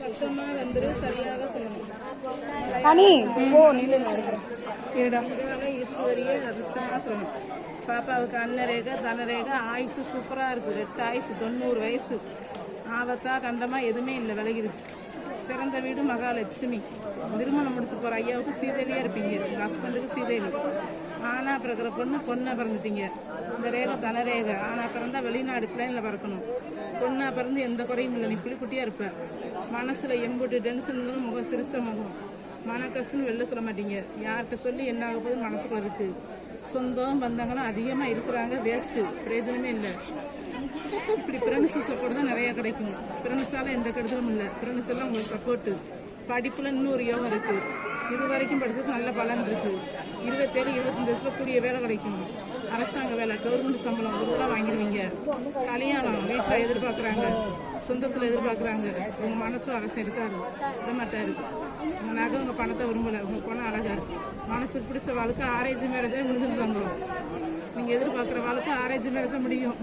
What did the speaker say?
பக்கமாக வந்துரு சரியாக சொல்லணும். அனி ஓ நீல ஈஸ்வரியே அதிர்ஷ்டமாக சொல்லணும். பாப்பாவுக்கு அன்னரேகை தனரேகை ஆயுசு சூப்பராக இருக்குது. 8 ஆயுசு 90 வயசு. ஆபத்தா கண்டமா எதுவுமே இல்லை, விலகிருச்சு. பிறந்த வீடு மகாலட்சுமி. திருமணம் முடிச்சு போகிற ஐயாவுக்கு சீதேவியாக இருப்பீங்க. உங்கள் ஹஸ்பண்டுக்கு சீதேவி. ஆனா பிறக்கிற பொண்ணா பிறந்துட்டீங்க. இந்த ரேகை தனரேகை. ஆனா பிறந்தா வெளிநாடு பிளேனில் பிறக்கணும். பொண்ணா பிறந்து எந்த குறையும் இல்லை. நீ புளிக்குட்டியாக இருப்ப. மனசில் எம்புட்டு டென்ஷன் முகம் சிரிச்ச முகம். மன கஷ்டம்னு வெளில சொல்ல மாட்டீங்க. யார்கிட்ட சொல்லி என்ன ஆக போது மனசுக்குள்ள இருக்குது. சொந்தம் பந்தங்களும் அதிகமாக இருக்கிறாங்க. வேஸ்ட்டு, பிரயோஜனமே இல்லை. இப்படி ஃப்ரெண்ட்ஸு சப்போர்ட் தான் நிறையா கிடைக்கும். ஃப்ரெண்ட்ஸால் எந்த கெடுதலும் இல்லை. ஃப்ரெண்ட்ஸ் எல்லாம் உங்களுக்கு சப்போர்ட்டு. படிப்பில் இன்னொரு யோகம் இருக்குது. இது வரைக்கும் படிச்சதுக்கு நல்ல பலன் இருக்குது. 27 25 வயசில் கூடிய வேலை கிடைக்கும். அரசாங்க வேலை, கவர்மெண்ட் சம்பளம் இதெல்லாம் வாங்கிடுவீங்க. கல்யாணம் வீட்டில் எதிர்பார்க்குறாங்க, சொந்தத்தில் எதிர்பார்க்குறாங்க. உங்கள் மனசில் அரசு இருக்காரு, விட மாட்டார். உங்கள் நகை உங்கள் பணத்தை விரும்பலை. உங்கள் பணம் அழகாக மனசுக்கு பிடிச்ச வாழ்க்கை ஆரேஜ் மேரேஜாக முடிஞ்சுருக்காங்க. நீங்கள் எதிர்பார்க்குற வாழ்க்கை ஆரேஜ் மேரேஜாக முடியும்.